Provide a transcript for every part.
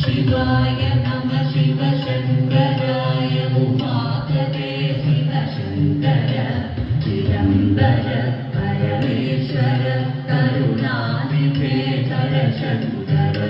शिवाय नमः शिव शङ्कराय उमापते शिव शङ्कर चिदम्बर परमेश्वर करुणानिधे हर शङ्कर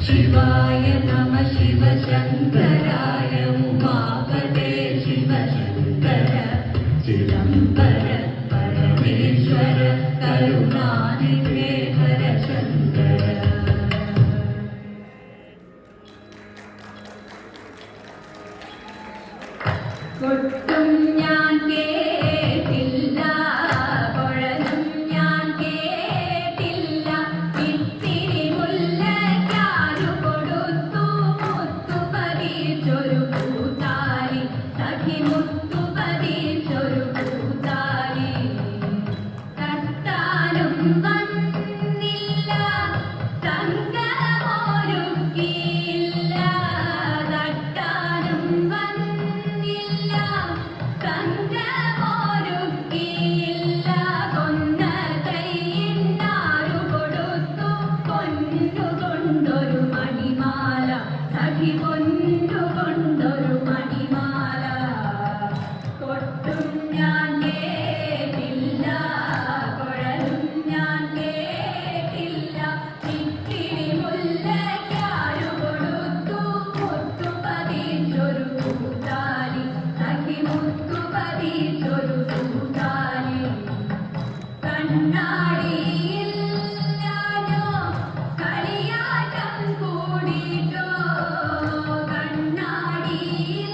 शिवाय नमः शिवशङ्कराय उमापते शिवशङ्कर चिदम्बर परमेश्वर करुणानिधे हरशङ्कर കൊട്ടും ഞാൻ കേട്ടില്ല കുഴലും ഞാൻ കേട്ടില്ല ഇത്തിരി മുല്ലയ്ക്കാരു കൊടുത്തു മുത്തു പതിച്ചൊരു പൂത്താലി സഖി മുത്തു പതിച്ചൊരു പൂത്താലി തട്ടാനും വന്നില്ല തങ്കമൊരുക്കിയില്ല തട്ടാനും തങ്കമൊരുക്കിയില്ല കൊന്ന കൈയിന്നാരു കൊടുത്തു പൊന്നുകൊണ്ടൊരു മണിമാല സഖി പൊന്നുകൊണ്ടൊരു മണിമാല കൊട്ടും ഞാൻ കേട്ടില്ല കുഴലും ഞാൻ കേട്ടില്ല ഇത്തിരി മുല്ലയ്ക്കാരു കൊടുത്തു മുത്തു പതിച്ചൊരു പൂത്താലി സഖി മുത്തു പതിച്ചൊരു പൂത്താലി കണ്ണാടിയിൽ ഞാനോ കളിയാട്ടം കൂടിട്ടോ കണ്ണാടിയിൽ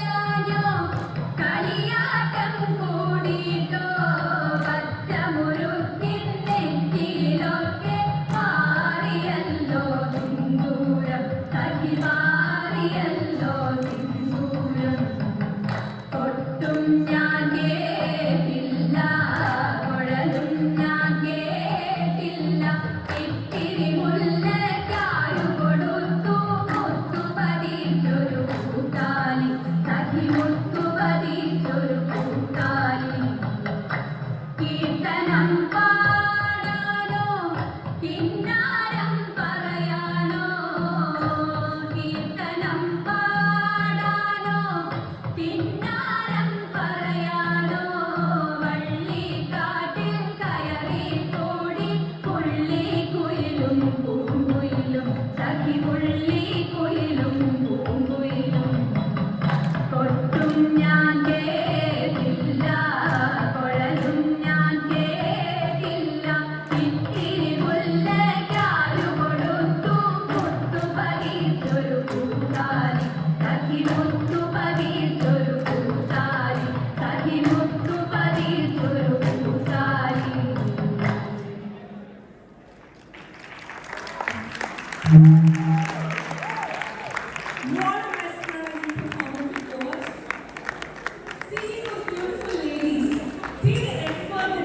ഞാനോ കളിയാട്ടം കൂടിട്ടോ പച്ചമുറുക്കിൻ നെറ്റിയിലൊക്കെ മാറിയല്ലോ സിന്ദൂരം സഖി മാറിയല്ലോ സിന്ദൂരം കൊട്ടും ഞാൻ കേട്ടില്ല കുഴലും ഞാൻ കേട്ടില്ല ഇത്തിരി മുല്ലയ്ക്കാരു കൊടുത്തു മുത്തു പതിച്ചൊരു പൂത്താലി സഖി മുത്തു പതിച്ചൊരു പൂത്താലി കീർത്തനം പാടാനോ കിന്നാരം പറയാനോ കീർത്തനം പാടാനോ കിന്നാരം പറയാനോ വള്ളിക്കാട്ടിൽ കയറി കൂടി പുള്ളിക്കുയിലും പൂങ്കുയിലും സഖി പുള്ളിക്കുയിലും പൂങ്കുയിലും കൊട്ടും ഞാൻ കേട്ടില്ല കുഴലും ഞാൻ കേട്ടില്ല ഇത്തിരി മുല്ലയ്ക്കാരു കൊടുത്തു മുത്തു പതിച്ചൊരു പൂത്താലി സഖി മുത്തു പതിച്ചൊരു പൂത്താലി സഖി മുത്തു പതിച്ചൊരു പൂത്താലി